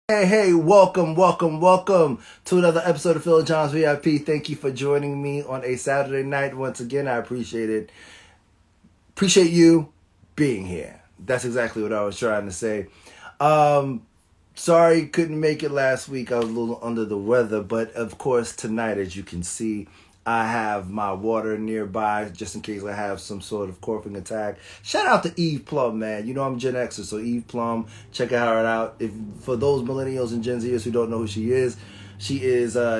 Hey, welcome to another episode of Phil and John's VIP. Thank you for joining me on a Saturday night. Once again, I appreciate it. Appreciate you being here. That's exactly what I was trying to say. Um, Sorry couldn't make it last week. I was a little under the weather, but of course tonight, as you can see, I have my water nearby just in case I have some sort of coughing attack. Shout out to Eve Plum, man. You know I'm Gen Xer, so Eve Plum, check her out. If for those millennials and Gen Zers who don't know who she is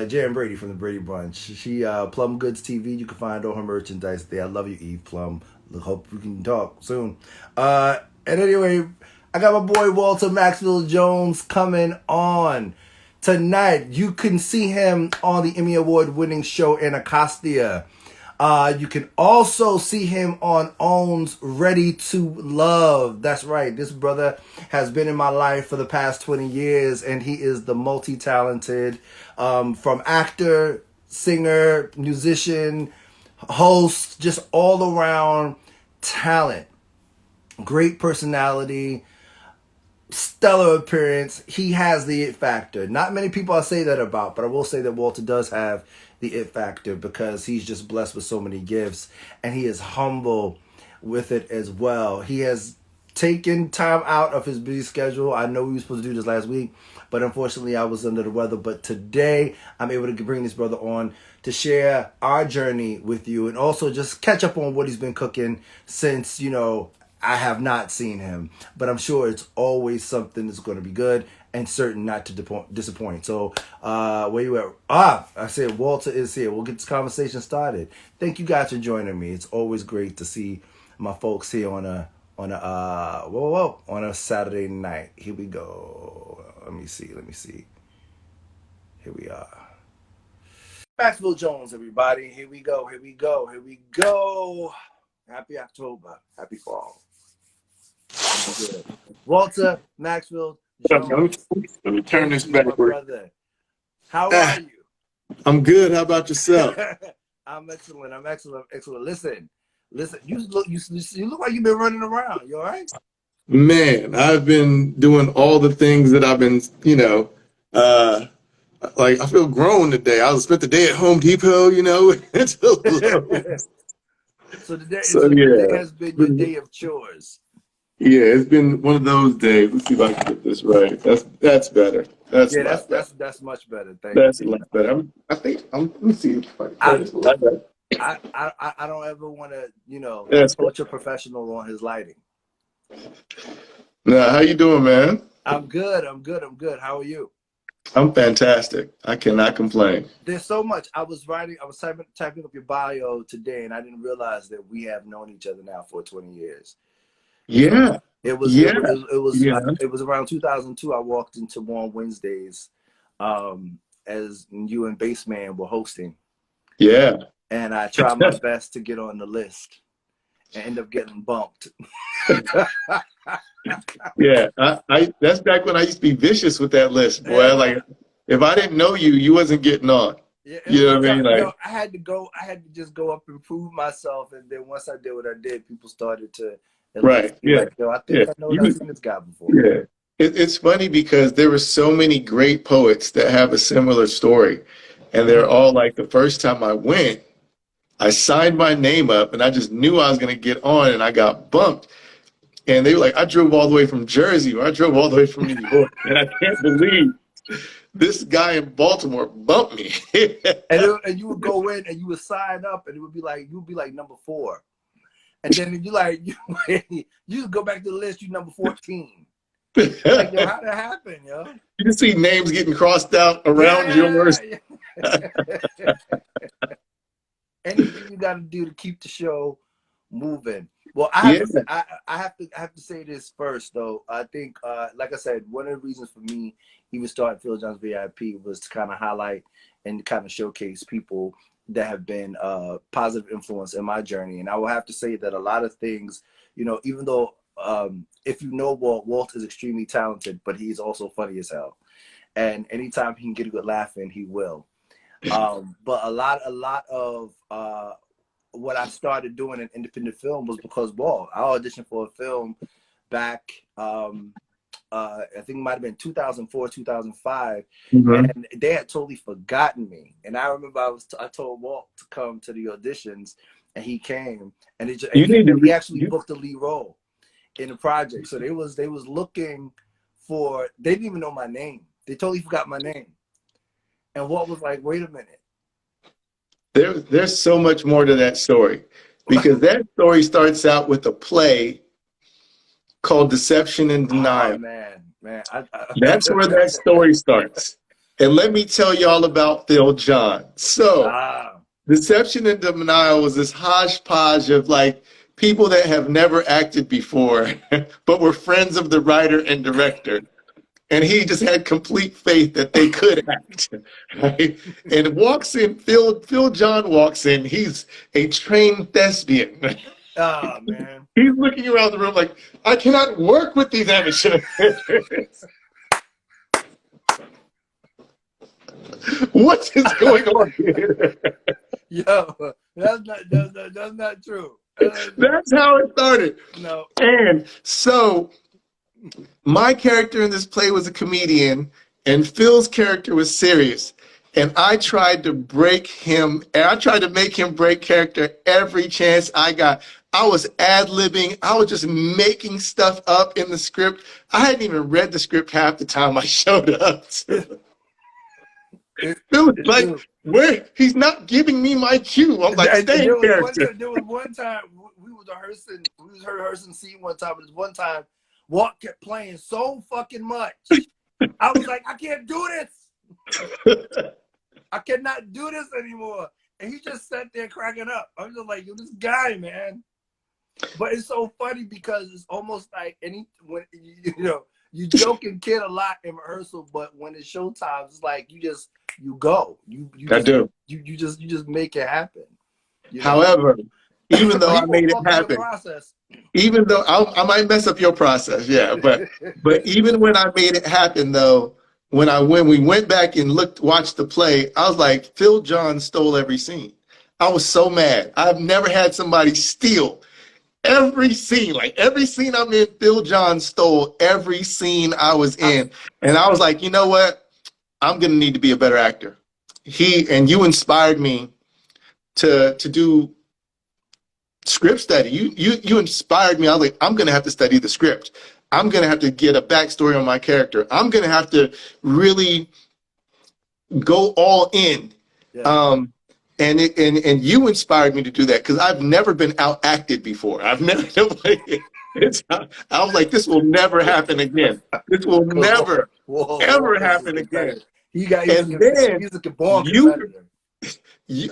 Jan Brady from the Brady Bunch. She Plum Goods TV. You can find all her merchandise there. I love you, Eve Plum. Hope we can talk soon. And anyway, I got my boy Walter Maxfield Jones coming on tonight. You can see him on the Emmy Award winning show Anacostia. You can also see him on OWN's Ready to Love. That's right. This brother has been in my life for the past 20 years, and he is the multi-talented from actor, singer, musician, host, just all around talent. Great personality, stellar appearance. He has the it factor. Not many people I say that about, but I will say that Walter does have the it factor because he's just blessed with so many gifts and he is humble with it as well. He has taken time out of his busy schedule. I know we were supposed to do this last week, but unfortunately I was under the weather. But today I'm able to bring this brother on to share our journey with you and also just catch up on what he's been cooking since, I have not seen him, but I'm sure it's always something that's going to be good and certain not to disappoint. So, where you at? I said Walter is here. We'll get this conversation started. Thank you guys for joining me. It's always great to see my folks here on a Saturday night. Here we go. Let me see. Here we are. Maxfield Jones, everybody. Here we go. Happy October. Happy fall. Good. Walter Maxfield Jones. Let me turn Thank this you, my backward. brother. How are Ah, you? I'm good. How about yourself? I'm excellent. Listen. You look like you've been running around. You all right? Man, I've been doing all the things that I've been, uh, like I feel grown today. I spent the day at Home Depot, until Lowe's. So Today yeah, has been your day of chores. yeah, it's been one of those days. Let's see if I can get this right. That's better. That's a Yeah, lot better. that's much better. Thank That's a you. lot better. Let me see if I can I turn this a little better. I don't ever want to That's better. torture professional on his lighting. Now, how you doing, man? I'm good. How are you? I'm fantastic. I cannot complain. There's so much. I was typing up your bio today, and I didn't realize that we have known each other now for 20 years. You know, Yeah, yeah, yeah, it was around 2002. I walked into Warm Wednesdays, as you and Bassman were hosting, yeah, and I tried my best to get on the list and end up getting bumped. yeah. I that's back when I used to be vicious with that list, boy. Yeah, Like, if I didn't know you, you wasn't getting on. yeah, it You was know what I tough. mean? Like, I had to go. I had to just go up and prove myself, and then once I did what I did, people started to at least right? be Yeah, like, "Yo, I yeah. think I know that I've seen this guy before." Yeah. It's funny because there were so many great poets that have a similar story, and they're Mm-hmm. all like, the first time I went, I signed my name up, and I just knew I was going to get on, and I got bumped. And they were like, I drove all the way from Jersey, or I drove all the way from New York, and I can't believe this guy in Baltimore bumped me. And you would go in and you would sign up, and it would be like you would be like number 4, and then you like you would go back to the list. You number 14. Like, yo, how that happen, yo? You can see names getting crossed out around yours. Yeah. Anything you got to do to keep the show moving. Well, I have Yeah, to say, I have to say this first though. I think, like I said, one of the reasons for me even starting Phil John's VIP was to kind of highlight and kind of showcase people that have been positive influence in my journey. And I will have to say that a lot of things, even though if you know Walt is extremely talented, but he's also funny as hell. And anytime he can get a good laugh in, he will. But a lot of what I started doing in independent film was because, well, I auditioned for a film back I think it might have been 2004, 2005, Mhm. and they had totally forgotten me. And I remember I told Walt to come to the auditions, and he came, and You need to he re- actually booked the lead role in the project. So they was looking for. They didn't even know my name. They totally forgot my name. And Walt was like, "Wait a minute." there's so much more to that story because that story starts out with a play called Deception and Oh Denial. man, That's where that story starts. And let me tell you all about Phil John. So, ah, Deception and Denial was this hodgepodge of like people that have never acted before, but were friends of the writer and director. And he just had complete faith that they could act. Right? And walks in, Phil John walks in, he's a trained thespian. ah, man. He's looking around the room like, I cannot work with these amateurs. What is going on here? Yo, that's not true. That's how it started. No. And so my character in this play was a comedian, and Phil's character was serious. And I tried to break him, and I tried to make him break character every chance I got. I was ad-libbing. I was just making stuff up in the script. I hadn't even read the script half the time I showed up. Phil was like, Dude, where? He's not giving me my cue. I'm like, stay in character. there was one time we was rehearsing scene one time, but this one time Walt kept playing so fucking much. I was like, I can't do this. I cannot do this anymore. And he just sat there cracking up. I'm just like, yo, this guy, man. But it's so funny because it's almost like when you joke and kid a lot in rehearsal, but when it's showtime, it's like you go. I do. You just make it happen. You know? However, even though He I won't made it fuck up your happen, process. even though I might mess up your process, yeah, but even when I made it happen, though, when we went back and watched the play, I was like, Phil John stole every scene. I was so mad. I've never had somebody steal every scene. Like every scene I'm in, Phil John stole every scene I was in, and I was like, you know what? I'm gonna need to be a better actor. You inspired me to do script study. You inspired me. I was like, I'm gonna have to study the script. I'm gonna have to get a backstory on my character. I'm gonna have to really go all in. Yeah. Um, and you inspired me to do that because I've never been out acted before. I've never. I was like, this will never happen again. This will never ever Walt is happen again. competitive. And then He's a born you competitor.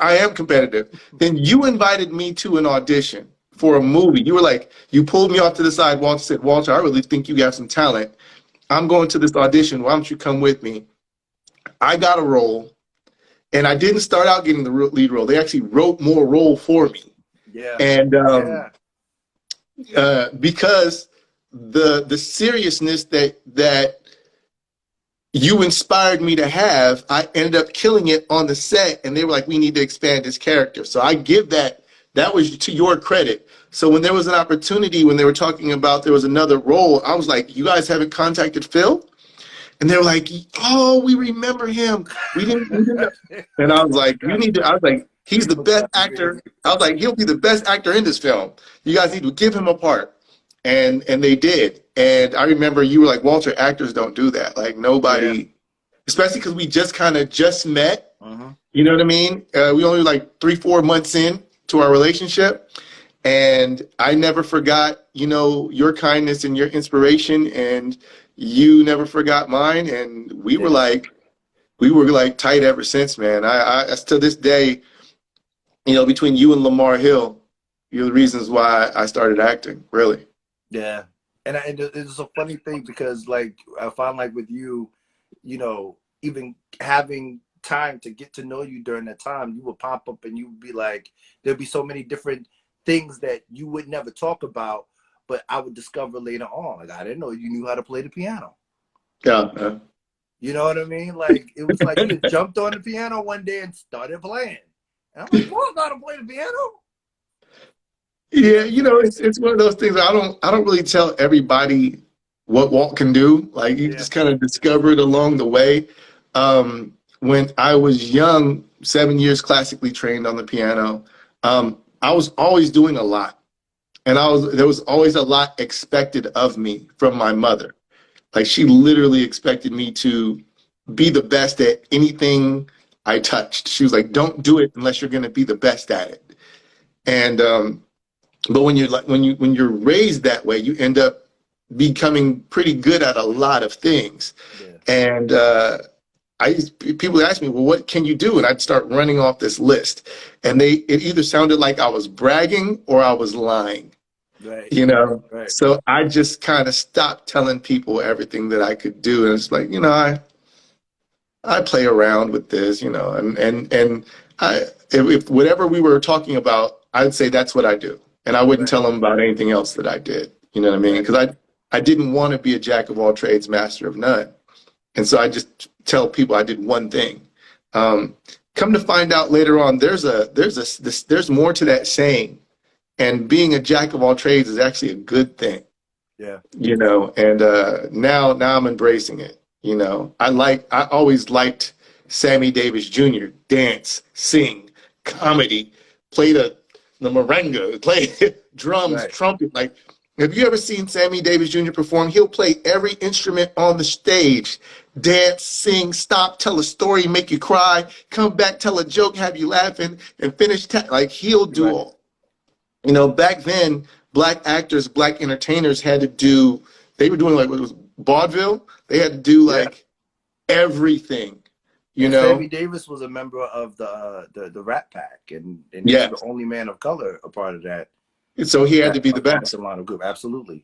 I am competitive. Then you invited me to an audition for a movie. You were like, you pulled me off to the side. Walter said, Walter, I really think you have some talent. I'm going to this audition. Why don't you come with me? I got a role, and I didn't start out getting the lead role. They actually wrote more role for me. Yeah. And Yeah. because the seriousness that you inspired me to have, I ended up killing it on the set, and they were like, we need to expand his character. So I give that was to your credit. So when there was an opportunity, when they were talking about there was another role, I was like, you guys haven't contacted Phil? And they were like, oh, we remember him. We didn't know. And I was like, I was like, he's We the best forgot to get actor. him. I was like, he'll be the best actor in this film. You guys need to give him a part. And they did. And I remember you were like, Walter, actors don't do that. Like Yeah. nobody, especially because we just kind of just met. Uh-huh. You know what I mean? We only like 3-4 months in to our relationship. And I never forgot, your kindness and your inspiration, and you never forgot mine. And Yeah. we were like tight ever since, man. I to this day, between you and Lamar Hill, you're the reasons why I started acting, really. Yeah. And it's a funny thing because like I find like with you, even having time to get to know you during that time, you would pop up and you would be like, there'd be so many different things that you would never talk about, but I would discover later on. Like I didn't know you knew how to play the piano. Yeah. You know what I mean? Like it was like you just jumped on the piano one day and started playing. And I'm like, well, I know how to play the piano. You know Yeah, what I'm saying? it's one of those things I don't really tell everybody what Walt can do. Like you Yeah. just kind of discover it along the way. When I was young, 7 years classically trained on the piano, I was always doing a lot, and there was always a lot expected of me from my mother. Like she literally expected me to be the best at anything I touched. She was like, "Don't do it unless you're going to be the best at it." And but when you're like when you're raised that way, you end up becoming pretty good at a lot of things. Yeah. And people ask me, well, what can you do? And I'd start running off this list, and it either sounded like I was bragging or I was lying, Right. you know. Right. So I just kind of stopped telling people everything that I could do, and it's like, I play around with this, and if whatever we were talking about, I'd say that's what I do, and I wouldn't Right. tell them about anything else that I did. You know what I mean? Right. Because I didn't want to be a jack of all trades, master of none, and so I just tell people I did one thing. Come to find out later on, there's more to that saying, and being a jack of all trades is actually a good thing. Yeah. And now I'm embracing it. I always liked Sammy Davis Jr. Dance, sing, comedy, play the merengue, play drums, Right. trumpet. Like, have you ever seen Sammy Davis Jr. perform? He'll play every instrument on the stage, dance, sing, stop, tell a story, make you cry, come back, tell a joke, have you laughing, and finish. Like he'll do Right. all. Back then, black actors, black entertainers had to do, they were doing like what was vaudeville. They had to do Yeah. like everything, you And Sammy know? Davis was a member of the Rat Pack, and he was the Yes. only man of color a part of that So he had to that be the best. line of group. Absolutely.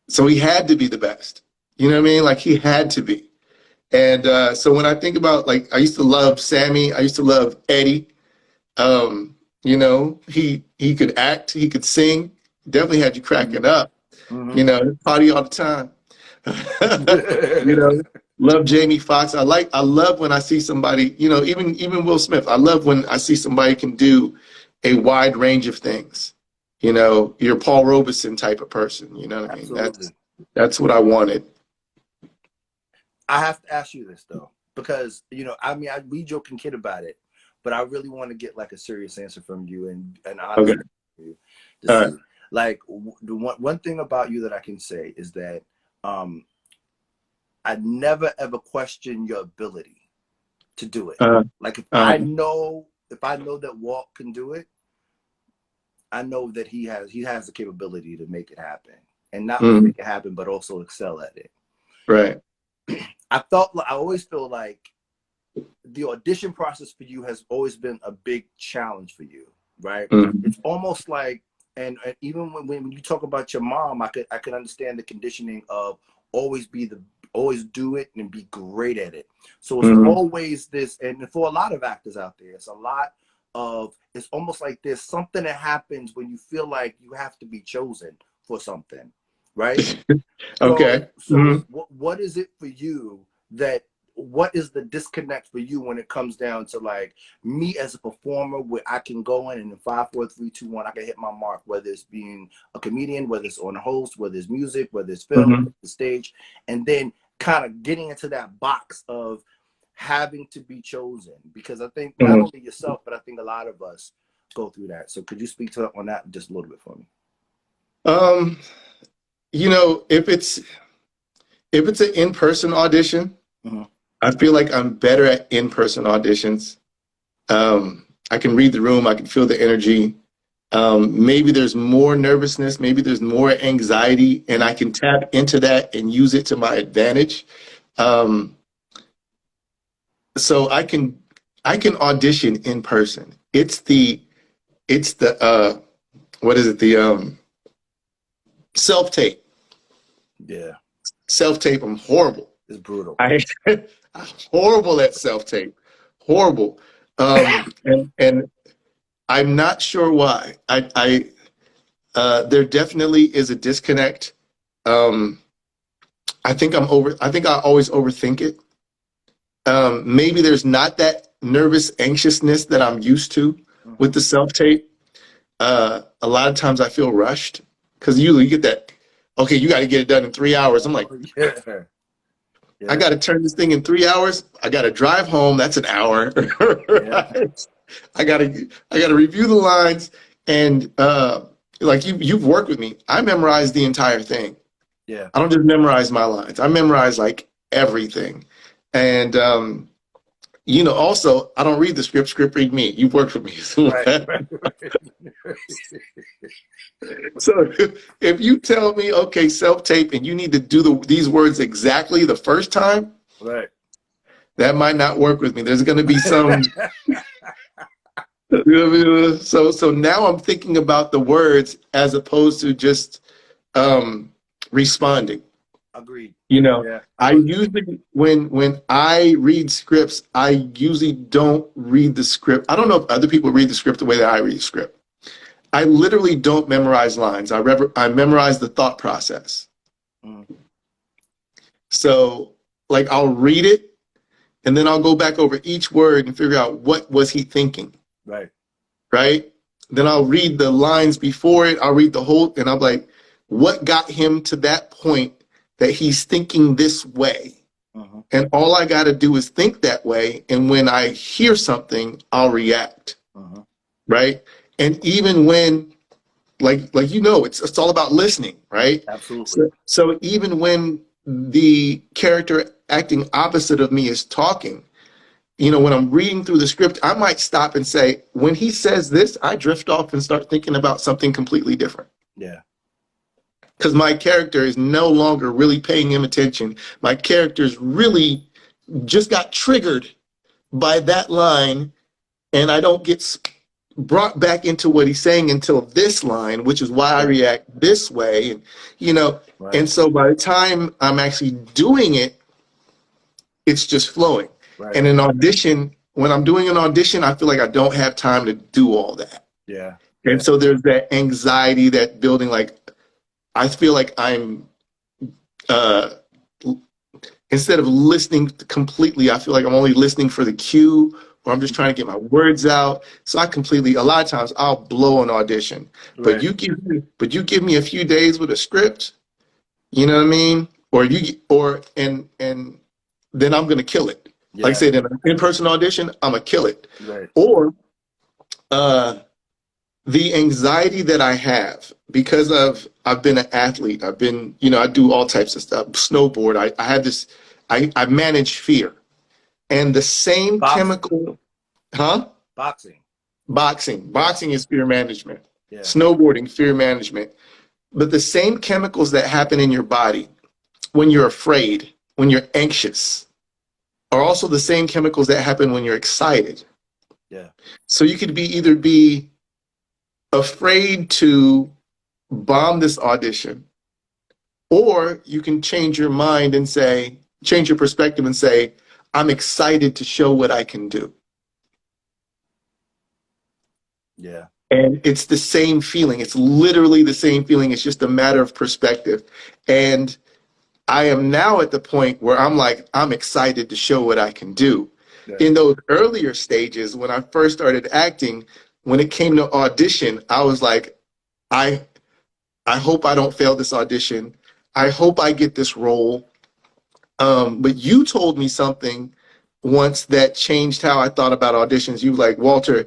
So he had to be the best. You know what I mean? Like he had to be. And so when I think about like, I used to love Sammy. I used to love Eddie. He could act, he could sing, definitely had you cracking up, Mm-hmm. party all the time. you know, love Jamie Foxx. I love when I see somebody, even Will Smith. I love when I see somebody can do a wide range of things. You're Paul Robeson type of person. You know what I mean? Absolutely. That's what I wanted. I have to ask you this though, because we joke and kid about it, but I really want to get like a serious answer from you and honest Okay. from you to All see. right. Like the one thing about you that I can say is that I never ever question your ability to do it. Uh, Like if uh, I know that Walt can do it, I know that he has the capability to make it happen, and not only make it happen, but also excel at it. right. I always feel like the audition process for you has always been a big challenge for you, right? It's almost like, and even when you talk about your mom, I could understand the conditioning of always do it and be great at it. So it's always this, and for a lot of actors out there, it's almost like there's something that happens when you feel like you have to be chosen for something, right? Okay. So what is it for you what is the disconnect for you when it comes down to like me as a performer where I can go in and in 5, 4, 3, 2, 1, I can hit my mark, whether it's being a comedian, whether it's on a host, whether it's music, whether it's film, whether it's the stage, and then kind of getting into that box of having to be chosen, because I think not only yourself, but I think a lot of us go through that. So could you speak on that just a little bit for me? If it's an in-person audition, I feel like I'm better at in-person auditions. I can read the room. I can feel the energy. Maybe there's more nervousness. Maybe there's more anxiety, and I can tap into that and use it to my advantage. So I can audition in person. It's the what is it? The self-tape. Yeah, Self-tape. I'm horrible. it's brutal. I'm horrible at self-tape. Horrible. And I'm not sure why. There definitely is a disconnect. I think I always overthink it. Maybe there's not that nervous anxiousness that I'm used to with the self-tape. A lot of times I feel rushed because usually you get that okay, you got to get it done in 3 hours. I'm like, Oh, yeah. I Yeah. got to turn this thing in 3 hours. I got to drive home. That's an hour. Yeah. Right? I gotta review the lines. And like you've worked with me. I memorized the entire thing. Yeah. I don't just memorize my lines. I memorize like everything. And also I don't read the script. Script read me. You've worked with me. Right. Right. So if you tell me, okay, self-tape, and you need to do these words exactly the first time, Right. that might not work with me. There's going to be some. So now I'm thinking about the words as opposed to just responding. Agreed. Yeah. I usually when I read scripts, I usually don't read the script. I don't know if other people read the script the way that I read the script. I literally don't memorize lines. I memorize the thought process. Mm. So like I'll read it and then I'll go back over each word and figure out what was he thinking. Right. Right? Then I'll read the lines before it. I'll read the whole, and I'm like, what got him to that point that he's thinking this way? Uh-huh. And all I got to do is think that way. And when I hear something, I'll react. Uh-huh. Right? And even when, like it's all about listening, right? Absolutely. So even when the character acting opposite of me is talking, when I'm reading through the script, I might stop and say, when he says this, I drift off and start thinking about something completely different. Yeah. Because my character is no longer really paying him attention. My character's really just got triggered by that line, and I don't get brought back into what he's saying until this line, which is why I react this way. And Right. and so by the time I'm actually doing it, it's just flowing. Right. And an audition, when I'm doing an audition, I feel like I don't have time to do all that. Yeah. And so there's that anxiety, that building, like I feel like I'm instead of listening completely, I feel like I'm only listening for the cue, or I'm just trying to get my words out. So a lot of times I'll blow an audition. Right. But you give me a few days with a script, you know what I mean? And then I'm gonna kill it. Yeah. Like I said, in an in-person audition, I'm gonna kill it. Right. Or the anxiety that I have because I've been an athlete. I've been, I do all types of stuff. Snowboard. I had this. I manage fear, and the same Boxing. chemical, huh? Boxing. Boxing is fear management. Yeah. Snowboarding, fear management. But the same chemicals that happen in your body when you're afraid, when you're anxious, are also the same chemicals that happen when you're excited. Yeah. So you could either be afraid to bomb this audition, or you can change your mind and change your perspective and say, I'm excited to show what I can do. Yeah. And it's the same feeling. It's literally the same feeling. It's just a matter of perspective. And I am now at the point where I'm excited to show what I can do. Yeah. In those earlier stages, when I first started acting, when it came to audition, I was like, I hope I don't fail this audition. I hope I get this role. But you told me something once that changed how I thought about auditions. You were like, Walter,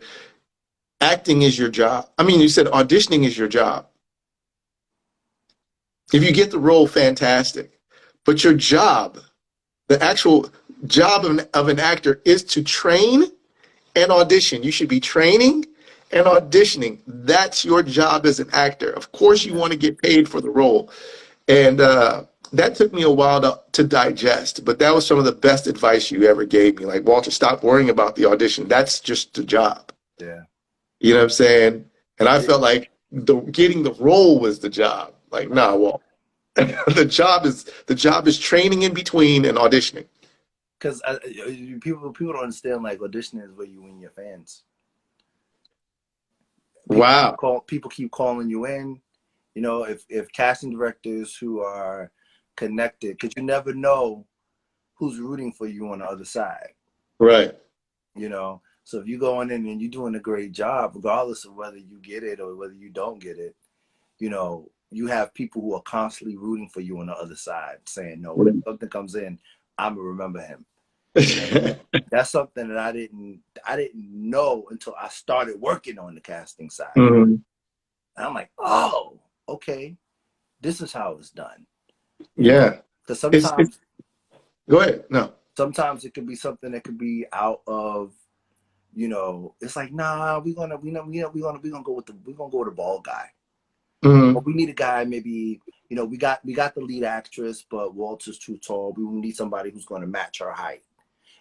acting is your job. I mean, you said auditioning is your job. If you get the role, fantastic. But your job, the actual job of an actor is to train and audition. You should be training and auditioning. That's your job as an actor. Of course, you want to get paid for the role. And that took me a while to digest, but that was some of the best advice you ever gave me. Like, Walter, stop worrying about the audition. That's just the job. Yeah. You know what I'm saying? And I felt like getting the role was the job. Like, nah, Walt. the job is training in between and auditioning. Because people don't understand, like, auditioning is where you win your fans. People keep calling you in. If casting directors who are connected, because you never know who's rooting for you on the other side. Right. So if you go in and you're doing a great job, regardless of whether you get it or whether you don't get it, you have people who are constantly rooting for you on the other side, saying, no, if something comes in, I'm gonna remember him. And that's something that I didn't know until I started working on the casting side. Mm-hmm. And I'm like, oh, okay, this is how it's done. Yeah. Because sometimes, go ahead. No. Sometimes it could be something that could be out of, it's like, nah, we're gonna go with the bald guy. Mm-hmm. But we need a guy, maybe, we got the lead actress, but Walter's too tall. We need somebody who's gonna match her height.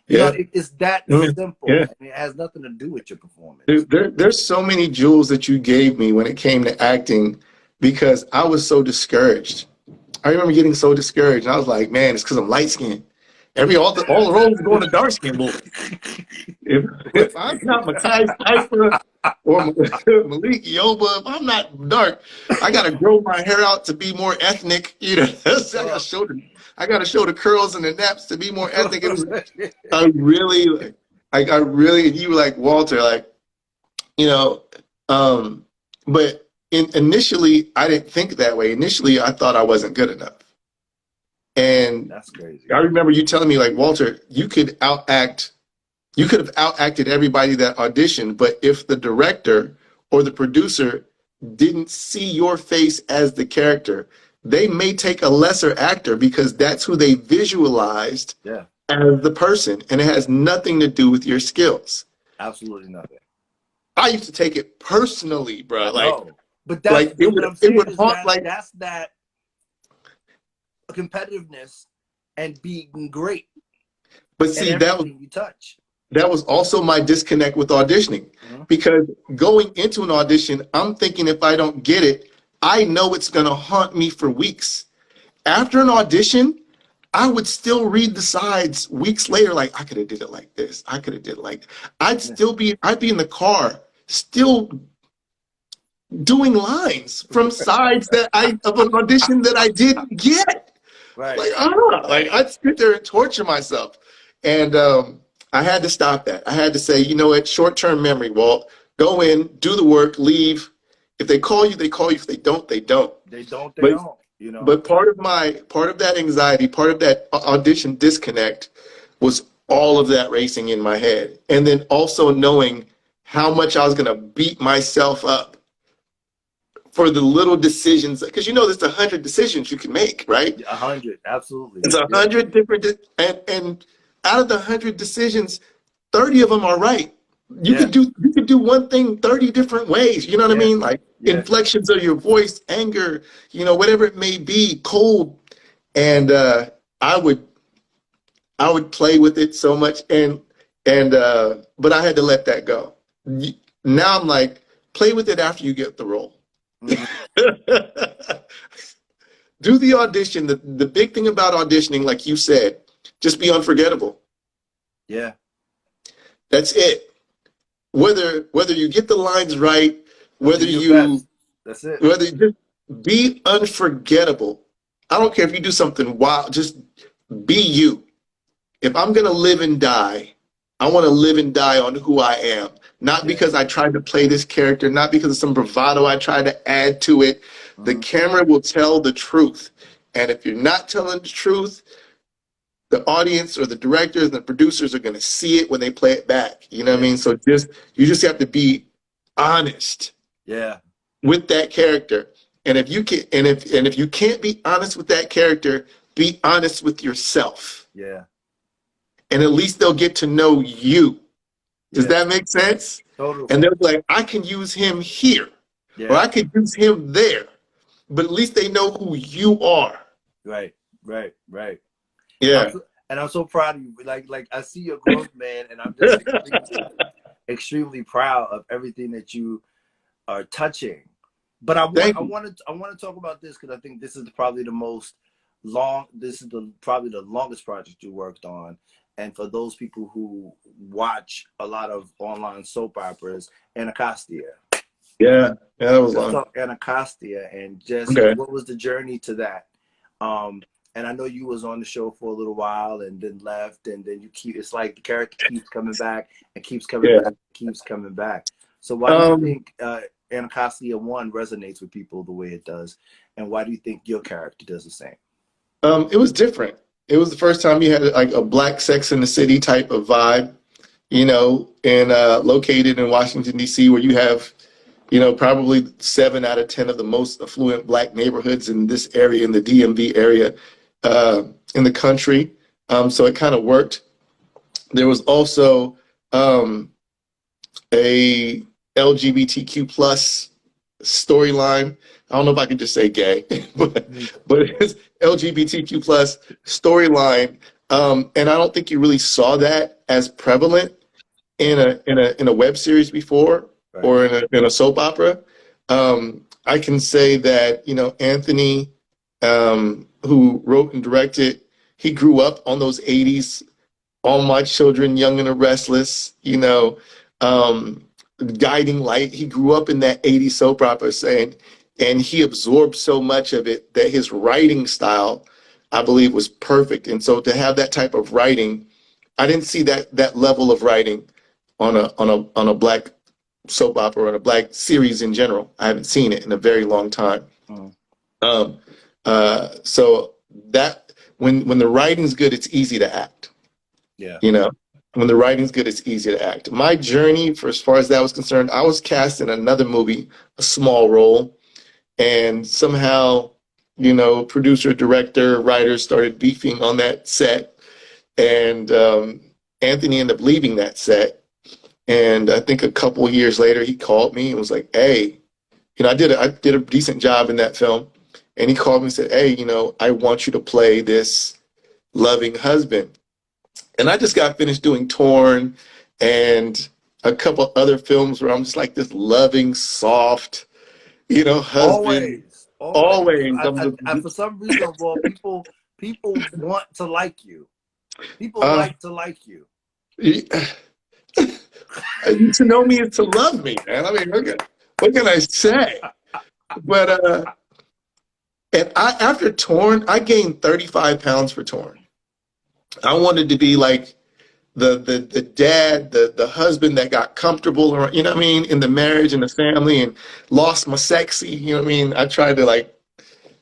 Yeah. It's that simple, Yeah. and it has nothing to do with your performance. There's so many jewels that you gave me when it came to acting because I was so discouraged. I remember getting so discouraged. And I was like, man, it's because I'm light skinned. All the roles are going to dark skinned boys. If I'm not Makai Pfeiffer or Malik Yoba, if I'm not dark, I gotta grow my hair out to be more ethnic. I gotta show the curls and the naps to be more ethnic. It was I really you were like Walter, like, you know, but initially I didn't think that way. Initially I thought I wasn't good enough. And that's crazy. I remember you telling me, like, Walter, you could have outacted everybody that auditioned, but if the director or the producer didn't see your face as the character, they may take a lesser actor because that's who they visualized as the person, and it has nothing to do with your skills. Absolutely nothing. I used to take it personally, bro. But that's what I'm saying is haunt, that's that competitiveness and being great. But see, everything you touch. That was also my disconnect with auditioning, because going into an audition, I'm thinking if I don't get it, I know it's going to haunt me for weeks. After an audition, I would still read the sides weeks later, like, I could have did it like this. I could have did it like that. I'd be in the car still doing lines from sides of an audition that I didn't get. Right. I'd sit there and torture myself. And I had to stop that. I had to say, you know what, short-term memory, Walt, go in, do the work, leave. If they call you, they call you. If they don't, they don't. They don't, But part of that anxiety, part of that audition disconnect was all of that racing in my head. And then also knowing how much I was going to beat myself up for the little decisions, because there's 100 decisions you can make, right? 100, absolutely. It's 100 different, and out of the 100 decisions, 30 of them are right. You could do one thing 30 different ways. You know what I mean? Like inflections of your voice, anger, whatever it may be, cold. And I would play with it so much, but I had to let that go. Now I'm like, play with it after you get the role. Do the audition. The big thing about auditioning, like you said, just be unforgettable. Yeah. That's it. Whether you get the lines right, that's it. Whether you just be unforgettable. I don't care if you do something wild, just be you. If I'm gonna live and die, I want to live and die on who I am. Not because I tried to play this character, not because of some bravado I tried to add to it. The camera will tell the truth. And if you're not telling the truth, the audience or the directors and the producers are going to see it when they play it back. You know what I mean? So you just have to be honest. With that character. And if you can, and if you can't be honest with that character, be honest with yourself. Yeah. And at least they'll get to know you. Does that make sense? Totally. And they'll be like, I can use him here, or I could use him there. But at least they know who you are. Right. Yeah. I'm so proud of you. Like I see your growth, man, and I'm just extremely proud of everything that you are touching. But I want to talk about this because I think this is probably the longest project you worked on. And for those people who watch a lot of online soap operas, Anacostia. Yeah, that was long. Let's talk Anacostia and just what was the journey to that? And I know you was on the show for a little while and then left, and then it's like the character keeps coming back and keeps coming back, keeps coming back. So why do you think Anacostia 1 resonates with people the way it does? And why do you think your character does the same? It was different. It was the first time you had like a black Sex in the City type of vibe, and located in Washington, D.C., where you have, probably 7 out of 10 of the most affluent black neighborhoods in this area, in the DMV area, uh, in the country. So it kind of worked. There was also um, a LGBTQ plus storyline. I don't know if I can just say gay, but it's LGBTQ plus storyline. And I don't think you really saw that as prevalent in a web series before, Right. or in a soap opera. I can say that Anthony, who wrote and directed, he grew up on those '80s All My Children, Young and the Restless, um, Guiding Light. He grew up in that '80s soap opera saying, and he absorbed so much of it that his writing style, I believe, was perfect. And so to have that type of writing, I didn't see that level of writing on a black soap opera, or on a black series in general. I haven't seen it in a very long time. Mm. Um, so that when the writing's good, it's easy to act. Yeah. When the writing's good, it's easy to act. My journey, for as far as that was concerned, I was cast in another movie, a small role, and somehow, producer, director, writers started beefing on that set, and Anthony ended up leaving that set. And I think a couple of years later, he called me and was like, "Hey, I did a decent job in that film," and he called me and said, "Hey, I want you to play this loving husband." And I just got finished doing Torn and a couple other films where I'm just like this loving, soft, husband. Always, always. Always. For some reason, well, people want to like you. People Uh, like to like you. to know me is to love me, man. I mean, what can I say? But and after Torn, I gained 35 pounds for Torn. I wanted to be like the dad, the husband that got comfortable, or what I mean, in the marriage and the family, and lost my sexy. What I mean. I tried to like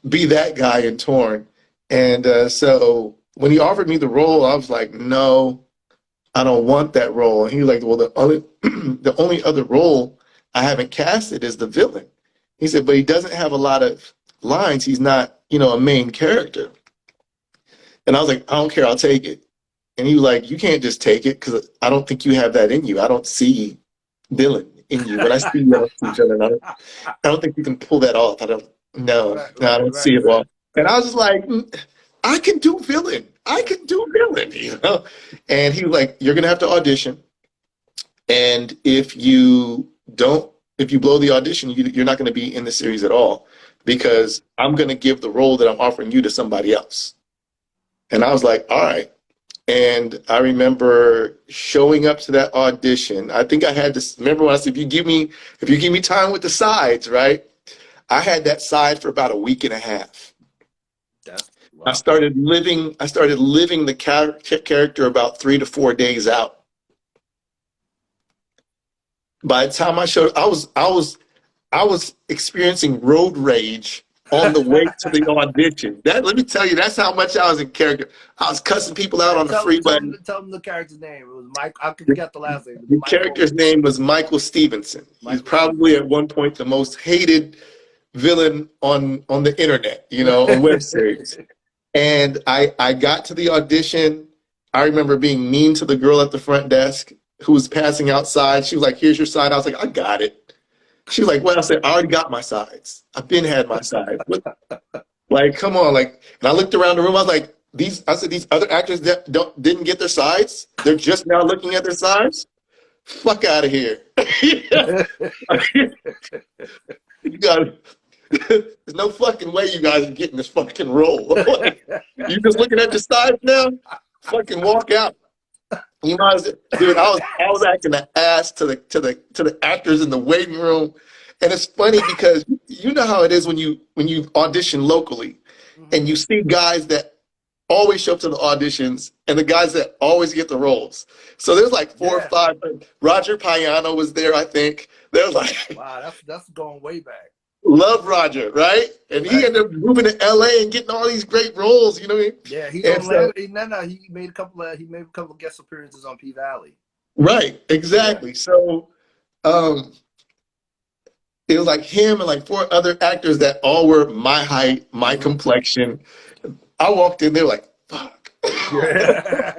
be that guy in Torn, and so when he offered me the role, I was like, no, I don't want that role. And he was like, well, the only other role I haven't casted is the villain. He said, but he doesn't have a lot of lines. He's not, a main character. And I was like, I don't care, I'll take it. And he was like, you can't just take it because I don't think you have that in you. I don't see villain in you. When I see you all see each other, I don't think you can pull that off. I don't, no, Right, no, I right, don't see right, it well. right, And right. I was just like, I can do villain. I can do villain. And he was like, you're going to have to audition. And if you blow the audition, you're not going to be in the series at all, because I'm going to give the role that I'm offering you to somebody else. And I was like, all right. And I remember showing up to that audition. I think I had this. Remember when I said, if you give me time with the sides, right? I had that side for about a week and a half. That's I wow. started living. I started living the character about 3 to 4 days out. By the time I showed, I was experiencing road rage on the way to the audition. Let me tell you, that's how much I was in character. I was cussing people out on the tell, freeway. tell, them, tell them the character's name. It was Mike. I forgot the last name. The Michael. character's name was Michael Stevenson. He's Michael probably Stevens. at one point the most hated villain on the internet, on web series. And I got to the audition. I remember being mean to the girl at the front desk who was passing outside. She was like, "Here's your side." I was like, "I got it." She was like, "Well," I said, "I already got my sides. I've been had my side. Like, come on." Like, and I looked around the room. I was like, these other actors that didn't get their sides. They're just now looking at their sides. Fuck out of here. You guys, there's no fucking way you guys are getting this fucking role. Like, you just looking at your sides now? Fucking walk out. Dude, I was acting an ass to the actors in the waiting room. And it's funny because you know how it is when you audition locally and you see guys that always show up to the auditions and the guys that always get the roles. So there's like four or Yeah. five. Roger Payano was there, I think. There's like Wow, that's going way back. Love Roger, right? And he Right. ended up moving to LA and getting all these great roles, you know what I mean? Yeah, he's And on so, Land. No, he made a couple of guest appearances on P Valley. right, Yeah. exactly. So um, it was like him and like four other actors that all were my height, my Hmm. complexion. I walked in, they were like, fuck. Yeah.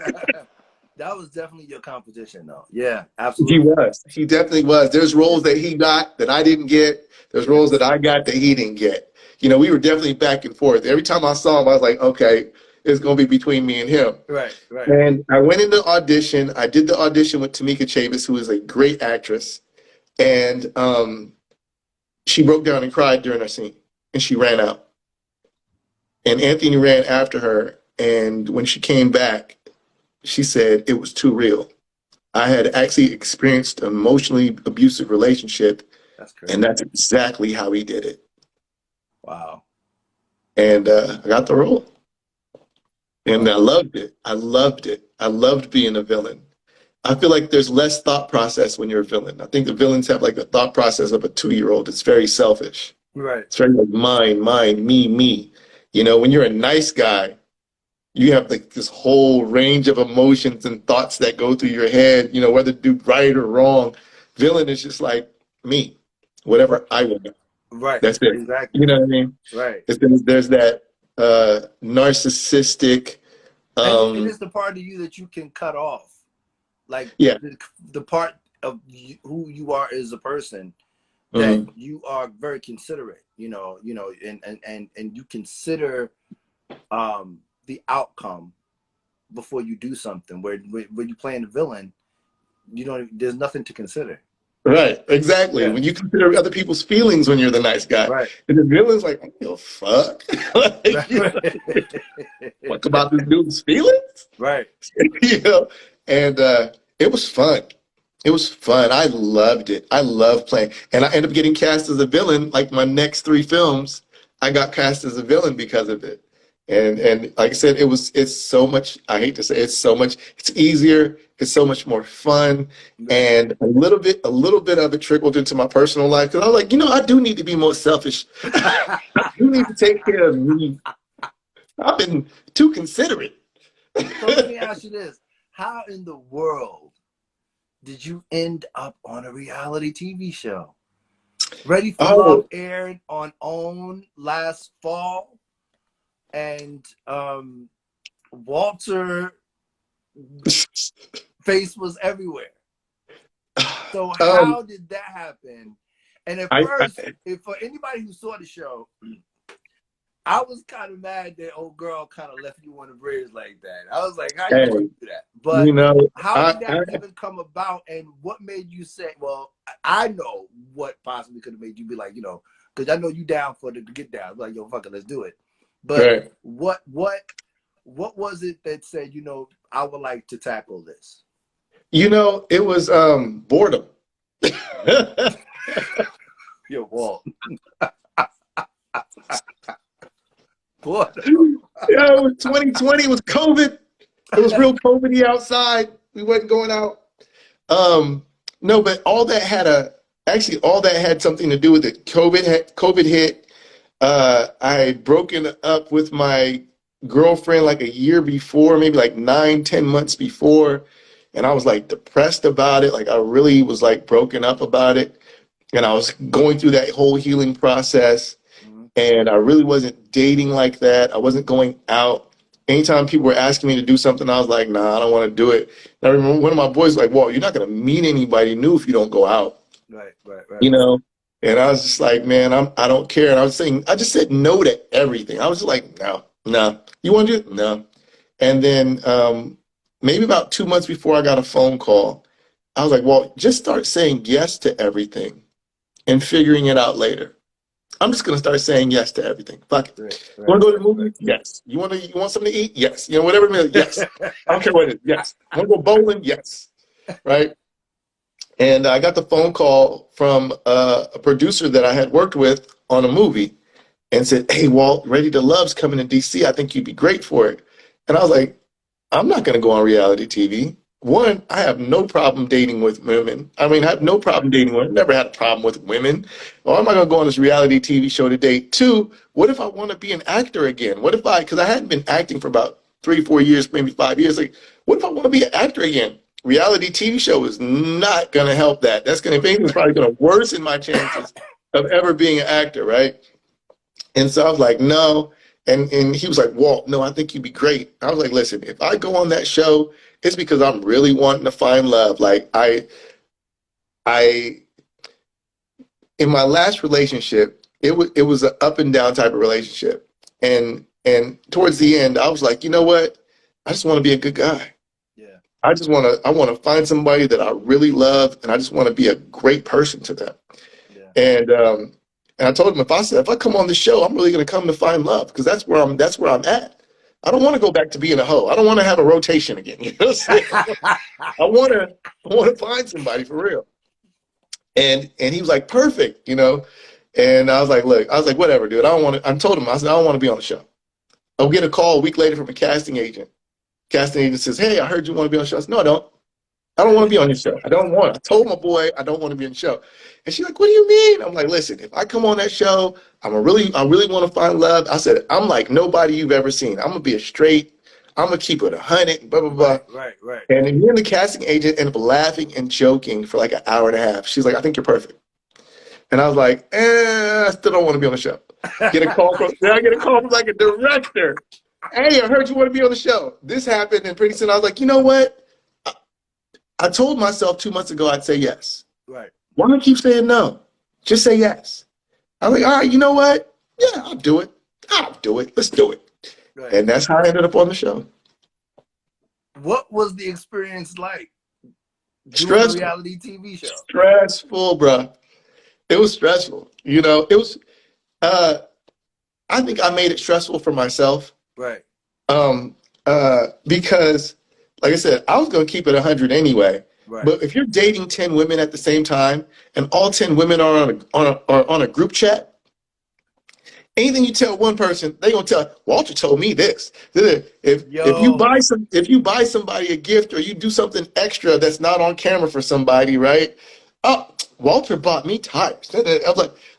That was definitely your competition, though. Yeah, He absolutely. was. He definitely was. There's roles Yeah. that he got that I didn't get. There's roles that Yes. I got that he didn't get. You know, we were definitely back and forth. Every time I saw him, I was like, okay, it's going to be between me and him. Right. Right. And I went into audition. I did the audition with Tamika Chavis, who is a great actress. And she broke down and cried during her scene. And she ran out. And Anthony ran after her. And when she came back, she said it was too real. I had actually experienced an emotionally abusive relationship, That's and crazy. that's exactly how he did it. Wow. And I got the role, and I Wow. loved it. I loved it. I loved being a villain. I feel like there's less thought process when you're a villain. I think the villains have like the thought process of a 2-year-old. It's very selfish. Right. It's very like mine, me, me. You know, when you're a nice guy, you have like this whole range of emotions and thoughts that go through your head, you know, whether to do right or wrong. Villain is just like me, Right. whatever I want. Right. That's it. Exactly. You know what I mean? Right. There's that narcissistic, And um, it's the part of you that you can cut off, like yeah. the part of you, who you are as a person, that Mhm. you are very considerate. And you consider the outcome before you do something. Where when you playing the villain, you don't. There's nothing to consider. Right, exactly. Yeah. When you consider other people's feelings when you're the nice guy. Right. And the villain's like, I don't give a fuck. Like, you know, what about this dude's feelings? Right. You know? And it was fun. It was fun. I loved it. I love playing. And I ended up getting cast as a villain. Like my next 3 films, I got cast as a villain because of it. And like I said, it's so much, I hate to say it's so much, it's easier, it's so much more fun. Right. And a little bit of it trickled into my personal life. Because I was like, I do need to be more selfish. I do need to take care of me. I've been too considerate. So let me ask you this: how in the world did you end up on a reality TV show? Ready for Love Oh, aired on OWN last fall, and Walter face was everywhere. So um, how did that happen? And at I, first, if for anybody who saw the show, I was kind of mad that old girl kind of left you on the bridge like that. I was like, how you gonna hey, do that? you But know, how did that even come about, and what made you say, well, I know what possibly could have made you be like, because I know you down for the to get down. Like, yo, fuck it, let's do it. But right. what was it that said, I would like to tackle this? It was boredom. Yo, Walt. What? It was 2020. It was COVID. It was real COVID-y outside. We wasn't going out. Um, no, but all that had something to do with it. COVID hit. I had broken up with my girlfriend like a year before, maybe like 9, 10 months before. And I was like depressed about it. Like I really was like broken up about it. And I was going through that whole healing process. Mhm. And I really wasn't dating like that. I wasn't going out. Anytime people were asking me to do something, I was like, nah, I don't want to do it. And I remember one of my boys was like, well, you're not going to meet anybody new if you don't go out, Right, right, right, you right. know? And I was just like, man, I don't care. And I just said no to everything. I was just like, no, no. You want to do it? No. And then maybe about 2 months before I got a phone call, I was like, well, just start saying yes to everything and figuring it out later. I'm just gonna start saying yes to everything. Fuck it. Right, You right, want to go to right, the movies? Yes. You want something to eat? Yes. Whatever it is. Yes. I don't care what it is. Yes. Want to go bowling? Yes. Right. And I got the phone call from a producer that I had worked with on a movie, and said, "Hey, Walt, Ready to Love's coming to DC. I think you'd be great for it." And I was like, "I'm not gonna go on reality TV. one, I have no problem dating with women. I mean, I have no problem dating women. Never had a problem with women. Or am I going to go on this reality TV show to date? Two, what if I want to be an actor again? What if because I hadn't been acting for about 3, 4 years, maybe 5 years. Like, what if I want to be an actor again? Reality TV show is not going to help that. That's going to, if anything, it's probably going to worsen my chances of ever being an actor, right? And so I was like, no. And he was like, Walt, no, I think you'd be great. I was like, listen, if I go on that show, it's because I'm really wanting to find love. Like I in my last relationship, it was an up and down type of relationship. And towards the end, I was like, you know what? I just want to be a good guy. Yeah. I want to find somebody that I really love, and I just want to be a great person to them. Yeah. And I told him, if I come on the show, I'm really going to come to find love, because that's where I'm at. I don't want to go back to being a hoe. I don't want to have a rotation again. You know what I'm saying? I want to find somebody for real. And he was like, perfect, you know. And I was like, look, I was like, whatever, dude. I don't want to. I told him, I said, I don't want to be on the show. I'll get a call a week later from a casting agent. Casting agent says, hey, I heard you want to be on the show. I said, no, I don't. I don't want to be on your show. I don't want. I told my boy I don't want to be on the show. And she's like, what do you mean? I'm like, listen, if I come on that show, I really want to find love. I said, I'm like nobody you've ever seen. I'm gonna be a straight. I'm gonna keep it 100. Blah blah blah. Right. And then me and the casting agent ended up laughing and joking for like an hour and a half. She's like, I think you're perfect. And I was like, I still don't want to be on the show. Get a call from then I get a call from like a director. Hey, I heard you want to be on the show. This happened, and pretty soon I was like, you know what? I told myself 2 months ago I'd say yes. Right. Why do I keep saying no? Just say yes. I'm like, all right, you know what? Yeah, I'll do it. Let's do it. Right. And that's how I ended up on the show. What was the experience like? Stressful. A reality TV show. Stressful, bro. It was stressful. You know, it was. I think I made it stressful for myself. Right. Because, like I said, I was going to keep it 100 anyway. Right. But if you're dating 10 women at the same time, and all 10 women are on a group chat, anything you tell one person, they gonna tell Walter told me this. If you buy somebody a gift, or you do something extra that's not on camera for somebody, right? Oh, Walter bought me tires.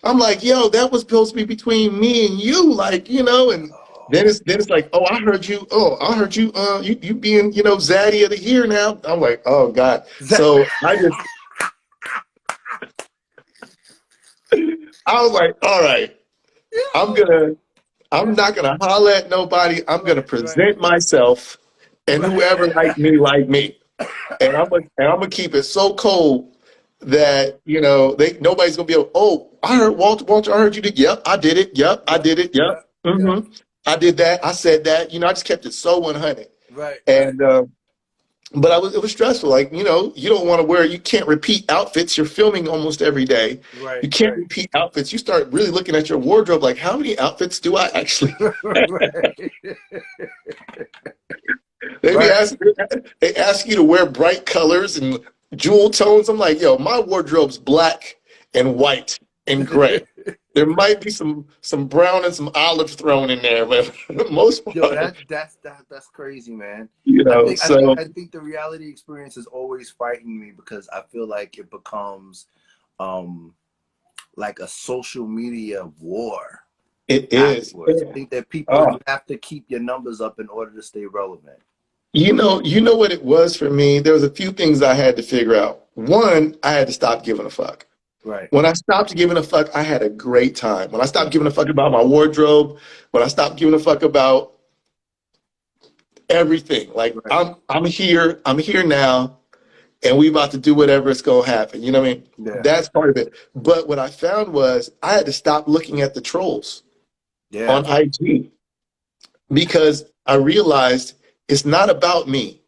I'm like, yo, that was supposed to be between me and you, like, you know. And then it's like, oh, I heard you. You being, you know, Zaddy of the year now. I'm like, oh God. So I was like, all right. I'm not gonna holler at nobody. I'm gonna present myself, and whoever like me, and I'm gonna keep it so cold that, you know, nobody's gonna be able. Oh, I heard Walter. I heard you did. Yep, I did it. Yep, I did it. Yep. Mm-hmm. I did that. I said that. You know, I just kept it so 100. Right. And but it was stressful. Like, you know, you don't want to wear. You can't repeat outfits. You're filming almost every day. Right. You can't repeat outfits. You start really looking at your wardrobe. Like, how many outfits do I actually? They ask you to wear bright colors and jewel tones. I'm like, yo, my wardrobe's black and white and gray. There might be some brown and some olive thrown in there, but most part, yo, that's crazy, man. You know, I think the reality experience is always frightening me, because I feel like it becomes like a social media war. It is. I think that people have to keep your numbers up in order to stay relevant. You know what it was for me? There was a few things I had to figure out. One, I had to stop giving a fuck. Right. When I stopped giving a fuck, I had a great time. When I stopped giving a fuck about my wardrobe, when I stopped giving a fuck about everything, like I'm here now, and we about to do whatever it's gonna happen. You know what I mean? Yeah. That's part of it. But what I found was I had to stop looking at the trolls on IG, because I realized it's not about me.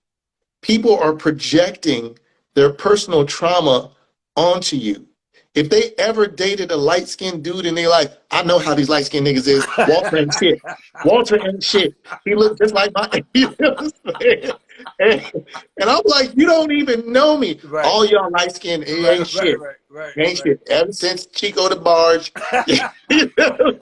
People are projecting their personal trauma onto you. If they ever dated a light-skinned dude and they're like, I know how these light-skinned niggas is. Walter ain't shit. Walter ain't shit. He looks just like my. You know what I'm saying? And I'm like, you don't even know me. Right. All y'all light-skinned, ain't shit. Ain't shit. Ever since Chico the Barge. You know?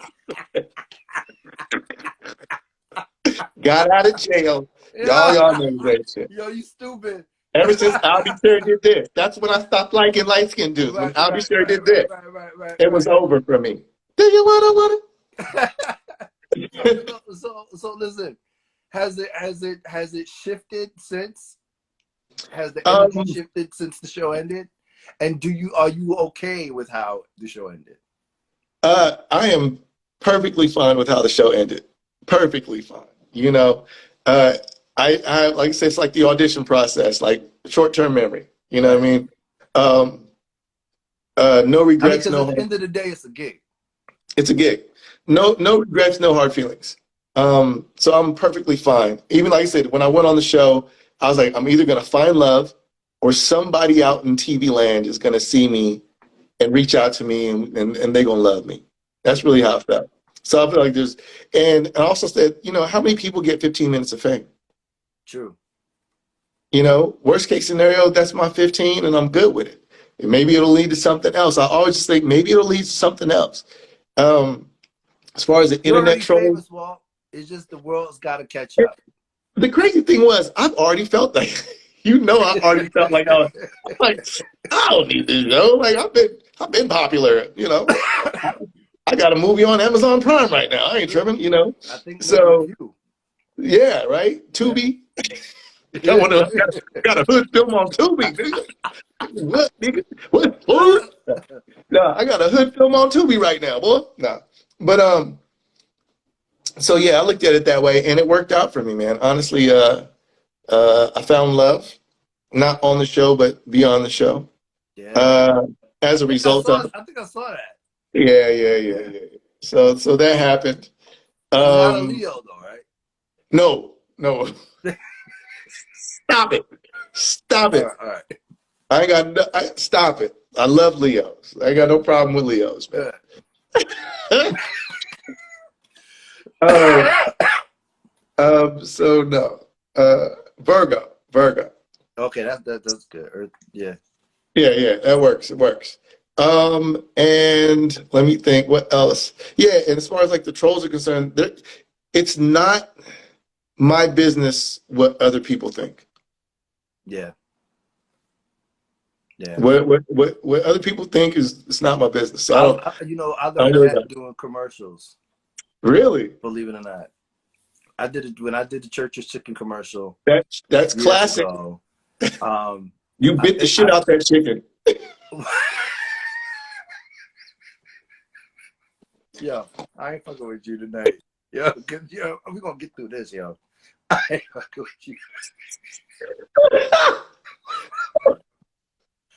Got out of jail. Y'all know that shit. Yo, you stupid. Ever since I'll be sure did this. That's when I stopped liking light skinned dudes. When Right, I'll be right, sure right, did right, this, right, right, right, it was right. over for me. Do you wanna? So listen, has it shifted since? Has the energy Um, shifted since the show ended? And are you okay with how the show ended? I am perfectly fine with how the show ended. Perfectly fine. You know, uh, I like I said, it's like the audition process, like short term memory. You know what I Right. mean? Um, no I mean, regrets, because no at the hard. end of the day, it's a gig. It's a gig. Yeah. No regrets, no hard feelings. So I'm perfectly fine. Even like I said, when I went on the show, I was like, I'm either gonna find love or somebody out in TV land is gonna see me and reach out to me and they're gonna love me. That's really how I felt. So I feel like and I also said, how many people get 15 minutes of fame? True. Worst case scenario, that's my 15 and I'm good with it. And maybe it'll lead to something else. I always just think maybe it'll lead to something else. Um, as far as the You're internet already trolls, famous, Walt. It's just the world's got to catch up. the crazy thing was I've already felt like, I already felt like like, I don't need this show. Like I've been popular. I got a movie on Amazon Prime right now. I ain't tripping. I think maybe a So few. yeah, right. Yeah. Tubi. I got a hood film on Tubi, nigga. What, nigga? What? No, I got a hood film on Tubi right now, boy. No, but so yeah, I looked at it that way, and it worked out for me, man. Honestly, I found love, not on the show, but beyond the show. Yeah. Uh, as a result of, I think I saw that. yeah. So that happened. You're not a Um, Leo, though, right? no, stop it, stop All it. right. All right. I ain't got stop it. I love Leos. I ain't got no problem with Leos, man. Good. um, so no, Virgo. Okay, that's good. Yeah. Yeah, that works. It works. And let me think, what else? Yeah, and as far as like the trolls are concerned, it's not my business what other people think. Yeah. Yeah. What other people think is it's not my business. So I I don't learned really that know. doing commercials. Really? Believe it or not, I did it when I did the Church's Chicken commercial That's years classic. ago. Um, You I bit the think shit out that chicken. Yo, I ain't fucking with you tonight. Yo, we gonna get through this, yo. I ain't fucking with you.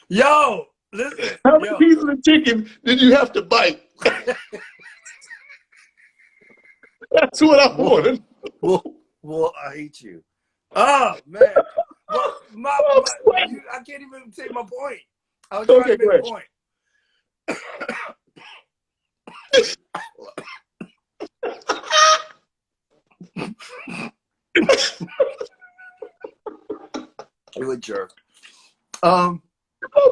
Yo, listen. How many pieces of chicken did you have to bite? That's what I wanted. Well, I hate you. Oh man. Well, I can't even say my point. I was trying to make a point. You a jerk. Oh,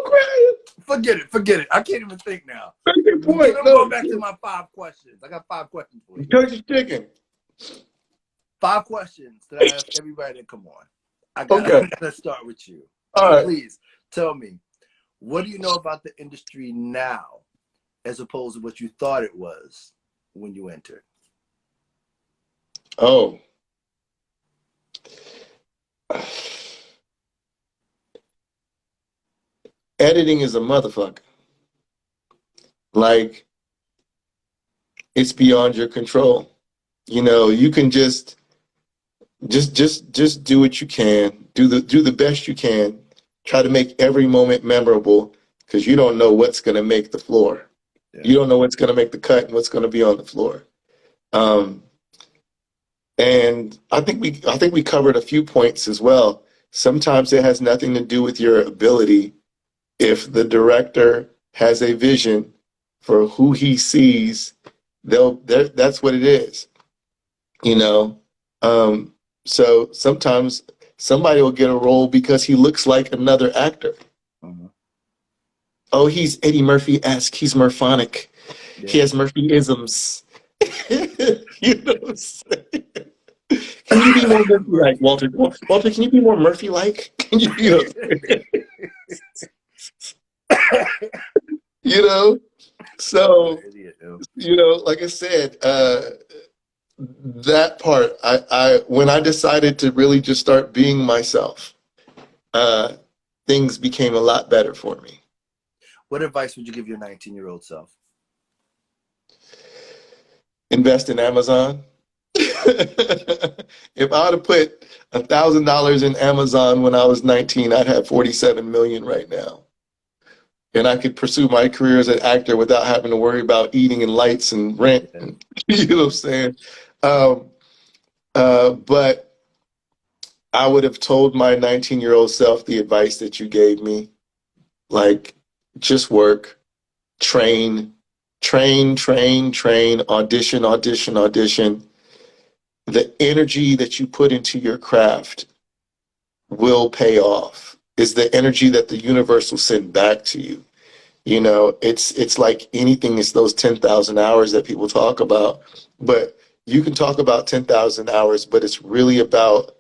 great. Forget it. I can't even think now. Good point. I'm going back to my 5 questions. I got 5 questions for you. Turkey chicken. 5 questions that I ask everybody to come on. I gotta start with you. All right. Please tell me, what do you know about the industry now as opposed to what you thought it was when you entered? Oh. Editing is a motherfucker. Like, it's beyond your control. You can just do what you can. Do the best you can. Try to make every moment memorable because you don't know what's going to make the floor. Yeah. You don't know what's going to make the cut and what's going to be on the floor. And I think we covered a few points as well. Sometimes it has nothing to do with your ability. If the director has a vision for who he sees, that's what it is. So sometimes somebody will get a role because he looks like another actor. Mm-hmm. Oh, he's Eddie Murphy-esque. He's Murphonic. Yeah. He has Murphy-isms. You know what I'm saying? Can you be more Murphy-like, Walter? Walter, can you be more Murphy-like? Can you, you know? So, like I said, that part, when I decided to really just start being myself, things became a lot better for me. What advice would you give your 19-year-old self? Invest in Amazon. If I would have put $1,000 in Amazon when I was 19, I'd have 47 million right now. And I could pursue my career as an actor without having to worry about eating and lights and rent. Yeah. And, you know what I'm saying? But I would have told my 19-year-old self the advice that you gave me. Like, just work, train, audition, audition, audition. The energy that you put into your craft will pay off. Is the energy that the universe will send back to you. It's like anything. It's those 10,000 hours that people talk about. But you can talk about 10,000 hours, but it's really about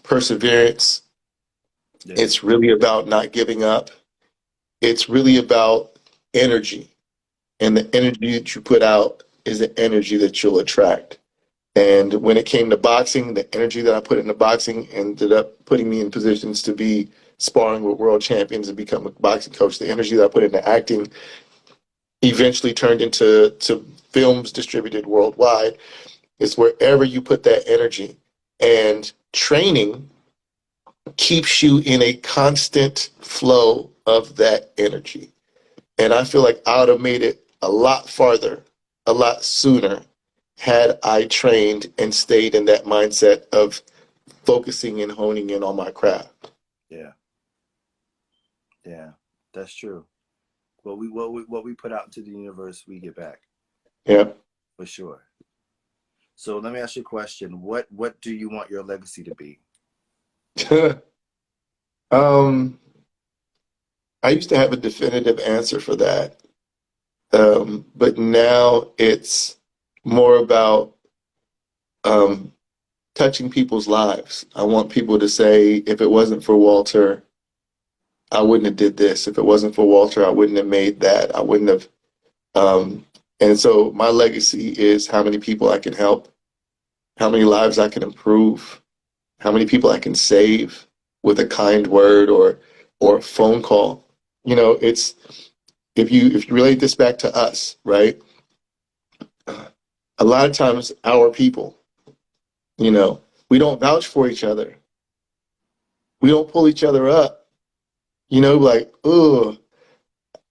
perseverance. Yeah. It's really about not giving up. It's really about energy. And the energy that you put out is the energy that you'll attract. And when it came to boxing, the energy that I put into boxing ended up putting me in positions to be sparring with world champions and become a boxing coach. The energy that I put into acting eventually turned into films distributed worldwide. It's wherever you put that energy. And training keeps you in a constant flow of that energy. And I feel like I would have made it a lot farther, a lot sooner, had I trained and stayed in that mindset of focusing and honing in on my craft. Yeah, that's true. What we put out into the universe, we get back. Yeah, for sure. So let me ask you a question. What do you want your legacy to be? I used to have a definitive answer for that, but now it's more about touching people's lives. I want people to say, if it wasn't for Walter, I wouldn't have did this. If it wasn't for Walter, I wouldn't have made that. I wouldn't have. And so my legacy is how many people I can help, how many lives I can improve, how many people I can save with a kind word or a phone call. It's if you relate this back to us, right? A lot of times our people, we don't vouch for each other. We don't pull each other up. Like, oh,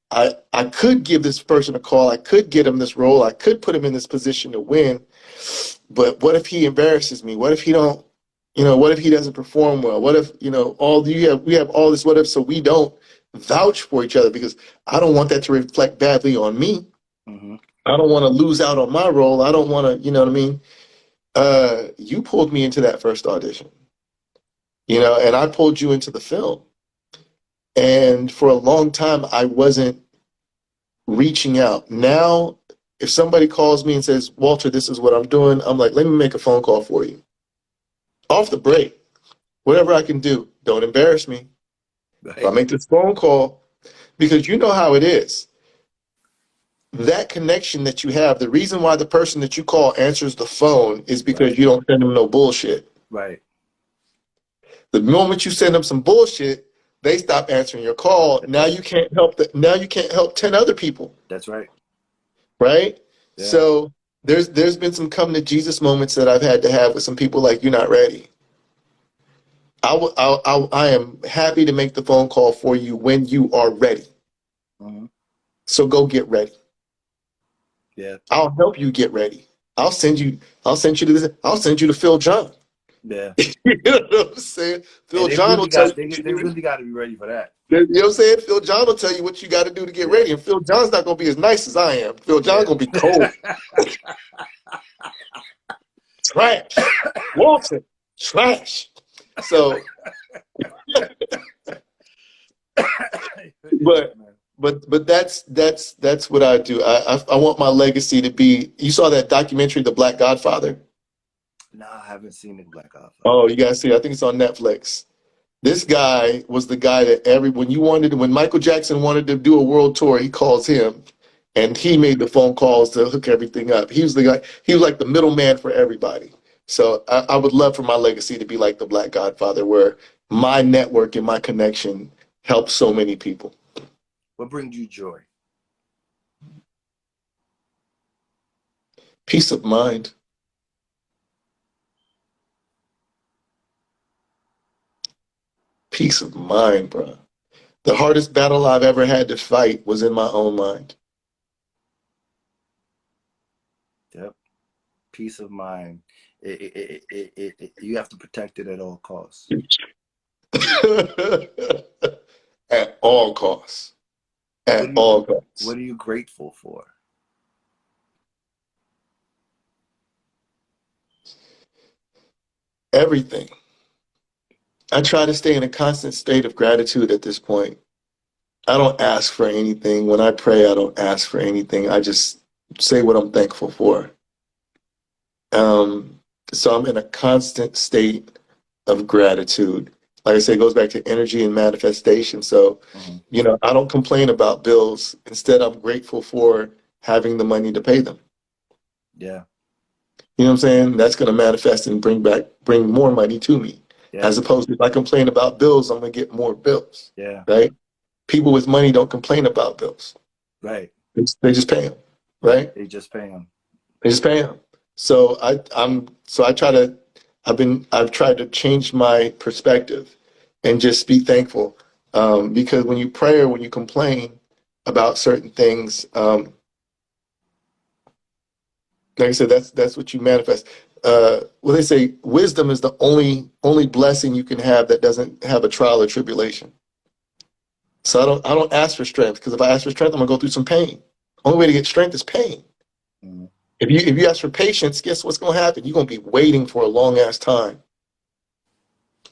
I could give this person a call. I could get him this role. I could put him in this position to win. But what if he embarrasses me? What if he don't, what if he doesn't perform well? What if, we have all this what if, so we don't vouch for each other because I don't want that to reflect badly on me. Mm-hmm. I don't want to lose out on my role. I don't want to, you know what I mean? You pulled me into that first audition, and I pulled you into the film. And for a long time, I wasn't reaching out. Now, if somebody calls me and says, Walter, this is what I'm doing, I'm like, let me make a phone call for you. Off the break, whatever I can do. Don't embarrass me. Right. If I make this phone call, because you know how it is. That connection that you have, the reason why the person that you call answers the phone is because you don't send them no bullshit. Right. The moment you send them some bullshit, they stop answering your call. Now you can't help now you can't help 10 other people. That's right. Right? Yeah. So there's been some come to Jesus moments that I've had to have with some people like, you're not ready. I am happy to make the phone call for you when you are ready. Mm-hmm. So go get ready. Yeah. I'll help you get ready. I'll send you to Phil John. Yeah. You know what I'm saying? Phil John will tell you. They really got to be ready for that. You know what I'm saying? Phil John will tell you what you got to do to get ready. And Phil John's not going to be as nice as I am. Phil John's going to be cold. Trash. Walter. Trash. So, but that's what I do. I want my legacy to be. You saw that documentary, The Black Godfather? No, I haven't seen the Black Godfather. Oh, you guys see, I think it's on Netflix. This guy was the guy that when Michael Jackson wanted to do a world tour, he calls him and he made the phone calls to hook everything up. He was the guy, he was like the middleman for everybody. So I would love for my legacy to be like the Black Godfather, where my network and my connection helps so many people. What brings you joy? Peace of mind. Peace of mind, bro. The hardest battle I've ever had to fight was in my own mind. Yep. Peace of mind. You have to protect it at all costs. At all costs. What At are you all costs. What are you grateful for? Everything. I try to stay in a constant state of gratitude at this point. I don't ask for anything. When I pray, I don't ask for anything. I just say what I'm thankful for. So I'm in a constant state of gratitude. Like I say, it goes back to energy and manifestation. So, Mm-hmm. I don't complain about bills. Instead, I'm grateful for having the money to pay them. Yeah. You know what I'm saying? That's going to manifest and bring more money to me. Yeah. As opposed to if I complain about bills, I'm going to get more bills. Yeah. Right? People with money don't complain about bills. Right. They just pay them. Right? They just pay them. They just pay them. So I've tried to change my perspective and just be thankful. Because when you pray or when you complain about certain things, like I said, that's what you manifest. Well, they say wisdom is the only blessing you can have that doesn't have a trial or tribulation. So I don't ask for strength, because if I ask for strength, I'm gonna go through some pain. Only way to get strength is pain. Mm-hmm. If you ask for patience, guess what's gonna happen? You're gonna be waiting for a long ass time,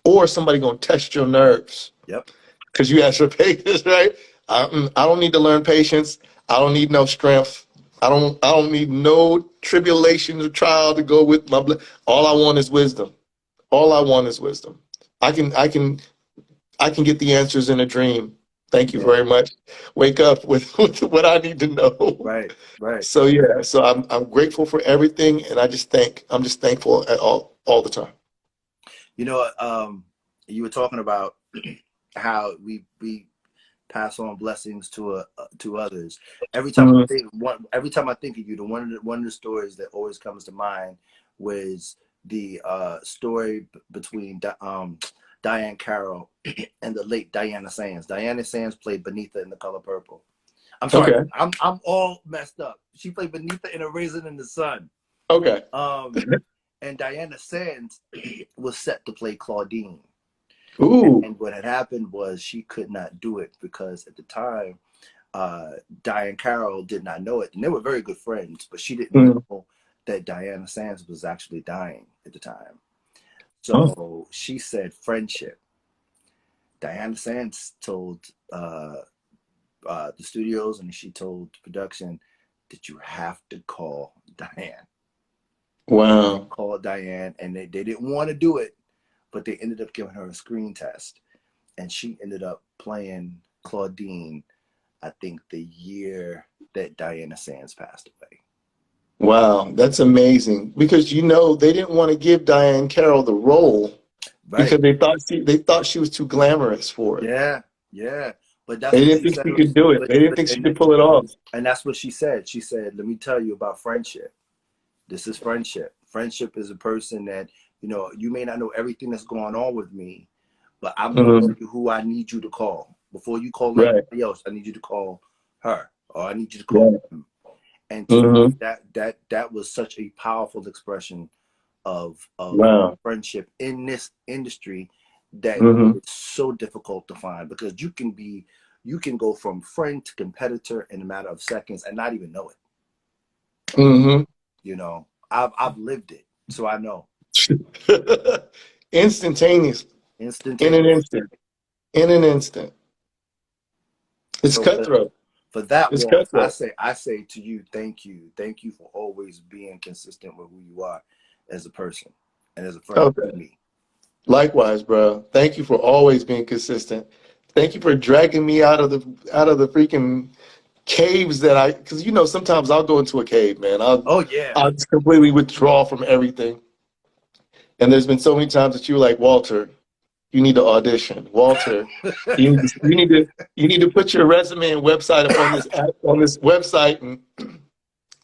or somebody gonna test your nerves Yep. because you asked for patience, right? I don't need to learn patience. I don't need no strength. I don't need no tribulation or trial to go with my. All I want is wisdom. All I want is wisdom. I can get the answers in a dream. Thank you Yeah. very much. Wake up with what I need to know. Right. Right. So yeah, so I'm grateful for everything, and I'm just thankful at all the time. You know, you were talking about how we pass on blessings to others. Mhm. Every time I think of you, one of the stories that always comes to mind was the story between Diane Carroll and the late Diana Sands. Diana Sands played Beneatha in The Color Purple. I'm sorry, Okay. I'm all messed up. She played Beneatha in A Raisin in the Sun. Okay. And Diana Sands was set to play Claudine. Ooh. And what had happened was she could not do it because at the time, Diane Carroll did not know it. And they were very good friends, but she didn't Mm. know that Diana Sands was actually dying at the time. Oh. So she said friendship. Diana Sands told the studios and she told production that you have to call Diane. They Wow. called Diane and they didn't want to do it, but they ended up giving her a screen test. And she ended up playing Claudine, I think the year that Diana Sands passed away. Wow. That's amazing. Because they didn't want to give Diane Carroll the role Right. because they thought she was too glamorous for it. Yeah. Yeah. But that's They what didn't she think said. she could do it. They didn't think she could pull it off. And that's what she said. She said, "Let me tell you about friendship. This is friendship. Friendship is a person that, you may not know everything that's going on with me, but I'm going to Hmm. tell you who I need you to call. Before you call Right. anybody else, I need you to call her or I need you to call Right. him." And to me, Hmm. that was such a powerful expression of Wow. friendship in this industry that Hmm. it's so difficult to find because you can go from friend to competitor in a matter of seconds and not even know it. Hmm. I've lived it, so I know. Instantaneous. In an Instantaneous. instant. In an instant. It's So cutthroat. for that, It's Walls, cutthroat. I say to you, thank you for always being consistent with who you are as a person. and as a friend Okay. to me. Likewise, bro. Thank you for always being consistent. Thank you for dragging me out of the freaking caves that because sometimes I'll go into a cave, man. I'll Oh yeah. I'll just completely withdraw from everything. And there's been so many times that you were like, Walter, you need to audition. Walter, you need to put your resume and website up on this website and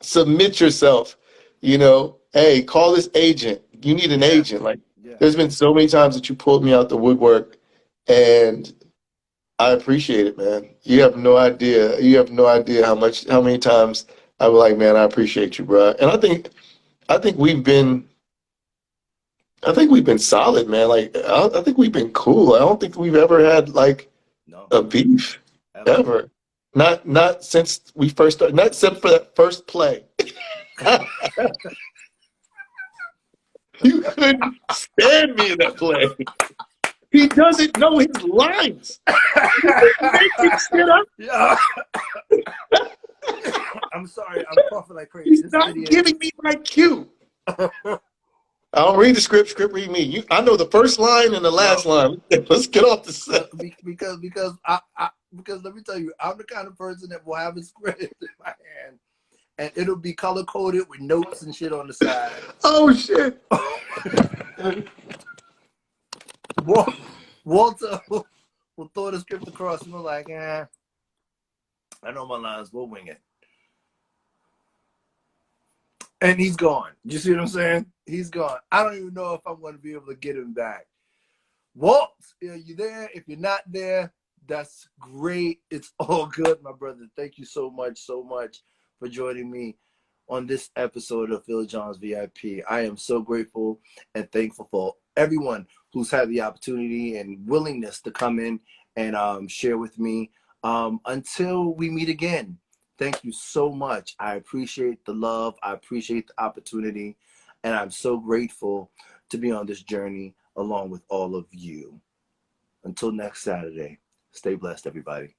submit yourself. Hey, call this agent. You need an Yeah. agent. Like, Yeah. there's been so many times that you pulled me out the woodwork, and I appreciate it, man. You have no idea. You have no idea how many times I was like, man, I appreciate you, bro. And I think we've been, I think we've been solid, man. Like, I think we've been cool. I don't think we've ever had like No. a beef At all. ever. Not since we first started. Not except for that first play. You couldn't stand me in that play. He doesn't know his lines. He's making shit up. Yeah. I'm sorry. I'm coughing like crazy. He's This not idiot. giving me my cue. I don't read the script. Script read me. I know the first line and the last line. Let's get off the set. Because let me tell you, I'm the kind of person that will have a script in my hand, and it'll be color coded with notes and shit on the side. Oh shit! Walter will throw the script across and we're like, I know my lines. We'll wing it. And he's gone. You see what I'm saying? He's gone. I don't even know if I'm going to be able to get him back. Walt, are you there? If you're not there, that's great. It's all good, my brother. Thank you so much for joining me on this episode of Phil John's VIP. I am so grateful and thankful for everyone who's had the opportunity and willingness to come in and share with me. Until we meet again, thank you so much. I appreciate the love. I appreciate the opportunity. And I'm so grateful to be on this journey along with all of you. Until next Saturday, stay blessed, everybody.